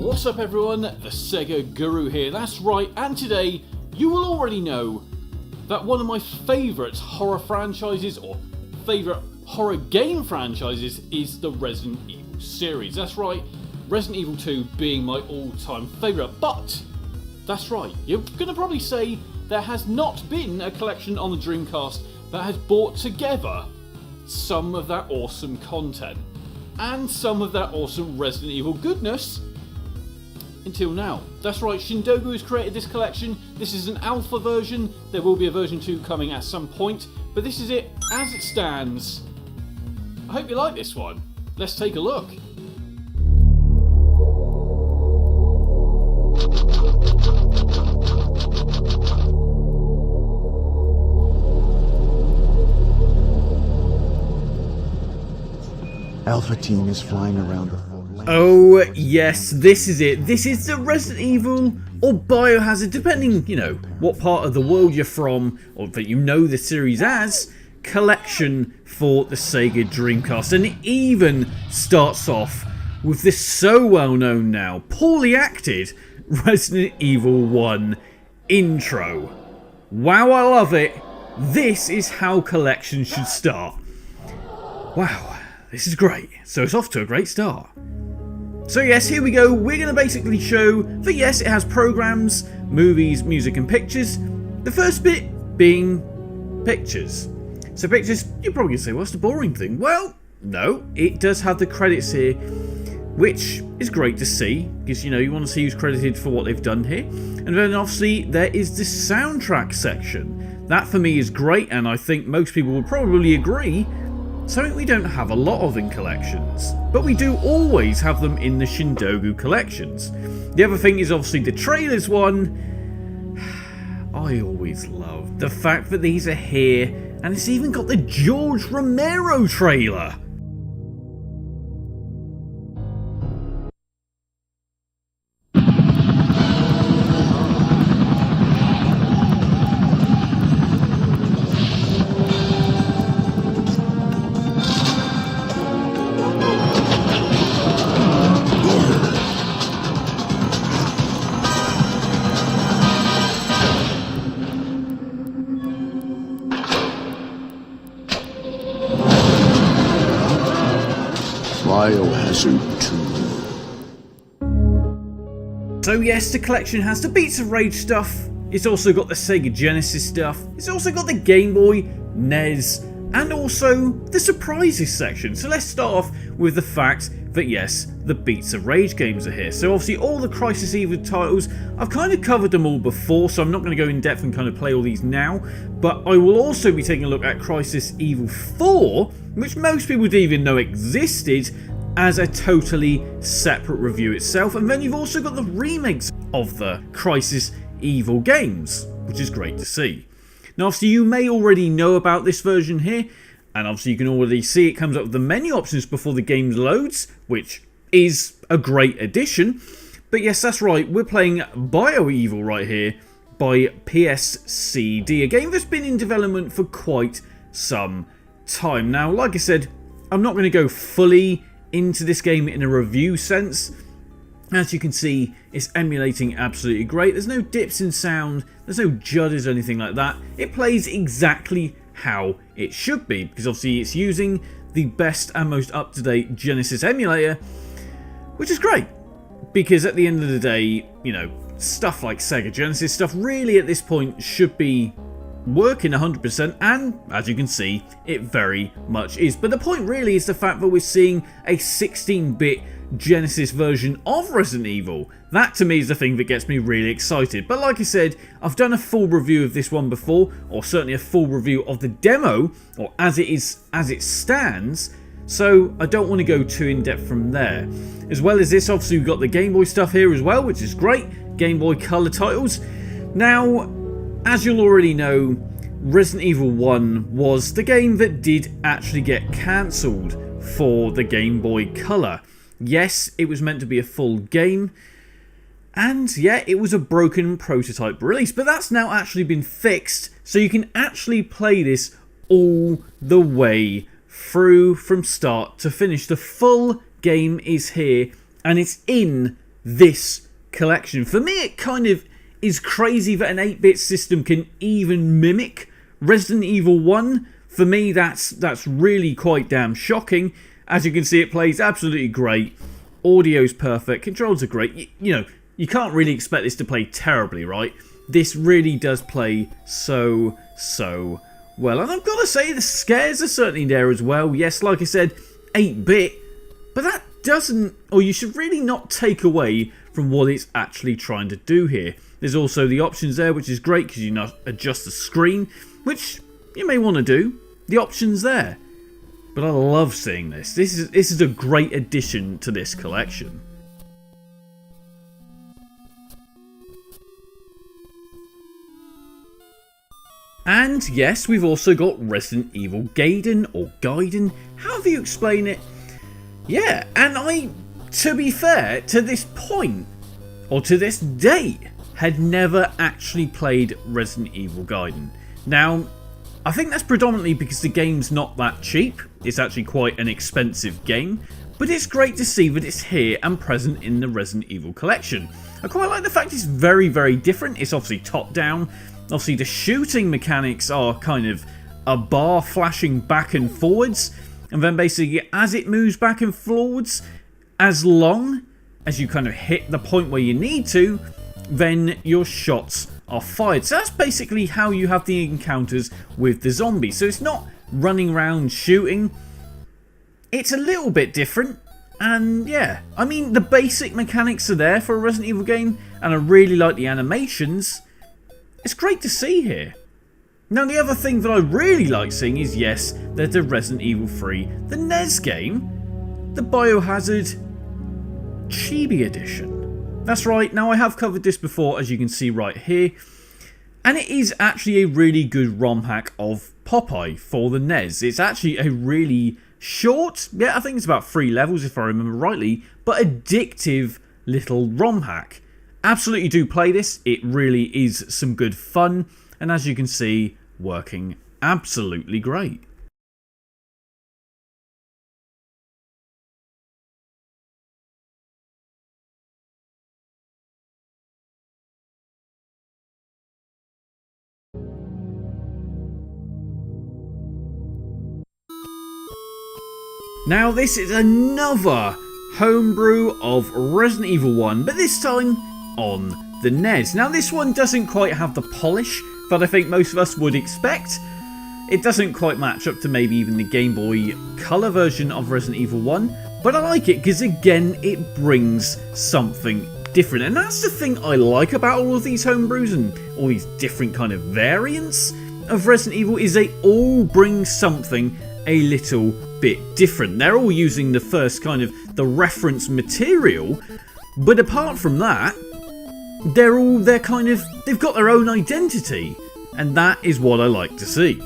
What's up everyone, the Sega Guru here, that's right, and today you will already know that one of my favourite horror franchises, or favourite horror game franchises, is the Resident Evil series. That's right, Resident Evil 2 being my all-time favourite, but that's right, you're going to probably say there has not been a collection on the Dreamcast that has brought together some of that awesome content and some of that awesome Resident Evil goodness until now. That's right, Shindougo has created this collection. This is an alpha version. There will be a version 2 coming at some point, but this is it as it stands. I hope you like this one. Let's take a look. Alpha team is flying around the whole land. Oh yes, this is it. This is the Resident Evil or Biohazard, depending, what part of the world you're from or that you know the series as, collection for the Sega Dreamcast. And it even starts off with this so well known now, poorly acted Resident Evil 1 intro. Wow, I love it. This is how collections should start. Wow. This is great. So it's off to a great start. So yes, here we go. We're going to basically show that yes, it has programs, movies, music and pictures. The first bit being pictures. So pictures, you're probably going to say, what's the boring thing? Well, no, it does have the credits here, which is great to see, because you want to see who's credited for what they've done here. And then obviously there is the soundtrack section. That for me is great, and I think most people will probably agree, something we don't have a lot of in collections, but we do always have them in the Shindougo collections. The other thing is obviously the trailers one. I always love the fact that these are here, and it's even got the George Romero trailer. Biohazard 2. So yes, the collection has the Beats of Rage stuff, it's also got the Sega Genesis stuff, it's also got the Game Boy, NES, and also the surprises section. So let's start off with the fact that yes, the Beats of Rage games are here. So obviously all the Crisis Evil titles, I've kind of covered them all before, so I'm not going to go in depth and kind of play all these now, but I will also be taking a look at Crisis Evil 4, which most people didn't even know existed, as a totally separate review itself. And then you've also got the remakes of the Crisis Evil games, which is great to see. Now obviously you may already know about this version here, and obviously you can already see it comes up with the menu options before the game loads, which is a great addition. But yes, that's right, we're playing BioEvil right here by PSCD, a game that's been in development for quite some time. Now like I said, I'm not going to go fully into this game in a review sense. As you can see, it's emulating absolutely great. There's no dips in sound, there's no judders or anything like that. It plays exactly how it should be, because obviously it's using the best and most up-to-date Genesis emulator, which is great, because at the end of the day, stuff like Sega Genesis stuff really at this point should be working 100%, and as you can see, it very much is. But the point really is the fact that we're seeing a 16-bit Genesis version of Resident Evil. That to me is the thing that gets me really excited. But like I said, I've done a full review of this one before, or certainly a full review of the demo, or as it stands, so I don't want to go too in depth from there. As well as this, obviously we've got the Game Boy stuff here as well, which is great. Game Boy Color titles. Now, as you'll already know, Resident Evil 1 was the game that did actually get cancelled for the Game Boy Color. Yes, it was meant to be a full game, and yeah, it was a broken prototype release, but that's now actually been fixed, so you can actually play this all the way through from start to finish. The full game is here, and it's in this collection. For me, it kind of is crazy that an 8-bit system can even mimic Resident Evil 1. For me, that's really quite damn shocking. As you can see, it plays absolutely great. Audio's perfect. Controls are great. You know, you can't really expect this to play terribly, right? This really does play so well. And I've got to say, the scares are certainly there as well. Yes, like I said, 8-bit. But that doesn't, or you should really not take away from what it's actually trying to do here. There's also the options there, which is great because you can adjust the screen, which you may want to do. The options there. But I love seeing this. This is a great addition to this collection. And yes, we've also got Resident Evil Gaiden, or Gaiden, however you explain it. Yeah, and to be fair, to this point, or to this date, had never actually played Resident Evil Gaiden. Now, I think that's predominantly because the game's not that cheap. It's actually quite an expensive game, but it's great to see that it's here and present in the Resident Evil collection. I quite like the fact it's very different. It's obviously top down. Obviously the shooting mechanics are kind of a bar flashing back and forwards, and then basically as it moves back and forwards, as long as you kind of hit the point where you need to, then your shots are fired. So that's basically how you have the encounters with the zombies. So it's not running around shooting. It's a little bit different. And yeah, I mean, the basic mechanics are there for a Resident Evil game, and I really like the animations. It's great to see here. Now, the other thing that I really like seeing is, yes, there's the Resident Evil 3, the NES game, the Biohazard Chibi edition. That's right, now I have covered this before, as you can see right here, and it is actually a really good ROM hack of Popeye for the NES. It's actually a really short, yeah, I think it's about 3 levels if I remember rightly, but addictive little ROM hack. Absolutely do play this, it really is some good fun, and as you can see, working absolutely great. Now this is another homebrew of Resident Evil 1, but this time on the NES. Now this one doesn't quite have the polish that I think most of us would expect. It doesn't quite match up to maybe even the Game Boy Color version of Resident Evil 1, but I like it because again it brings something different, and that's the thing I like about all of these homebrews and all these different kind of variants of Resident Evil, is they all bring something a little bit different. They're all using the first kind of the reference material, but apart from that, they've got their own identity, and that is what I like to see.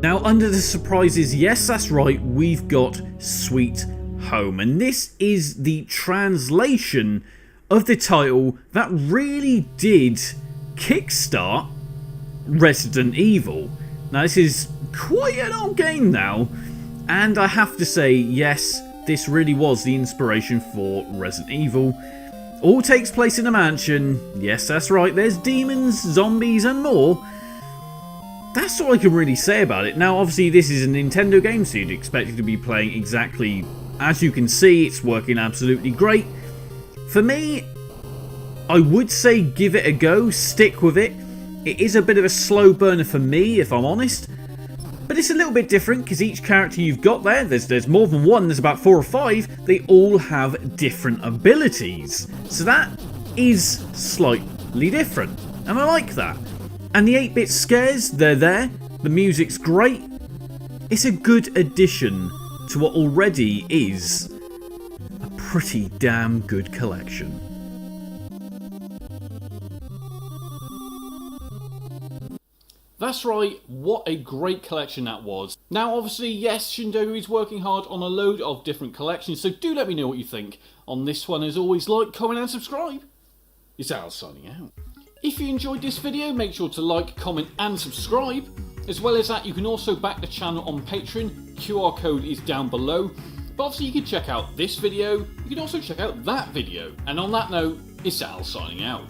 Now, under the surprises, yes, that's right, we've got Sweet Home, and this is the translation of the title that really did kickstart Resident Evil. Now, this is quite an old game now, and I have to say, yes, this really was the inspiration for Resident Evil. All takes place in a mansion. Yes, that's right, there's demons, zombies, and more. That's all I can really say about it. Now, obviously, this is a Nintendo game, so you'd expect it to be playing exactly as you can see. It's working absolutely great. For me, I would say give it a go, stick with it. It is a bit of a slow burner for me, if I'm honest, but it's a little bit different because each character you've got there's more than one, there's about 4 or 5, they all have different abilities. So that is slightly different, and I like that. And the 8-bit scares, they're there, the music's great. It's a good addition to what already is a pretty damn good collection. That's right, what a great collection that was. Now obviously, yes, Shindougo is working hard on a load of different collections, so do let me know what you think on this one. As always, like, comment and subscribe. It's Al signing out. If you enjoyed this video, make sure to like, comment and subscribe. As well as that, you can also back the channel on Patreon. QR code is down below. But obviously you can check out this video, you can also check out that video. And on that note, it's Al signing out.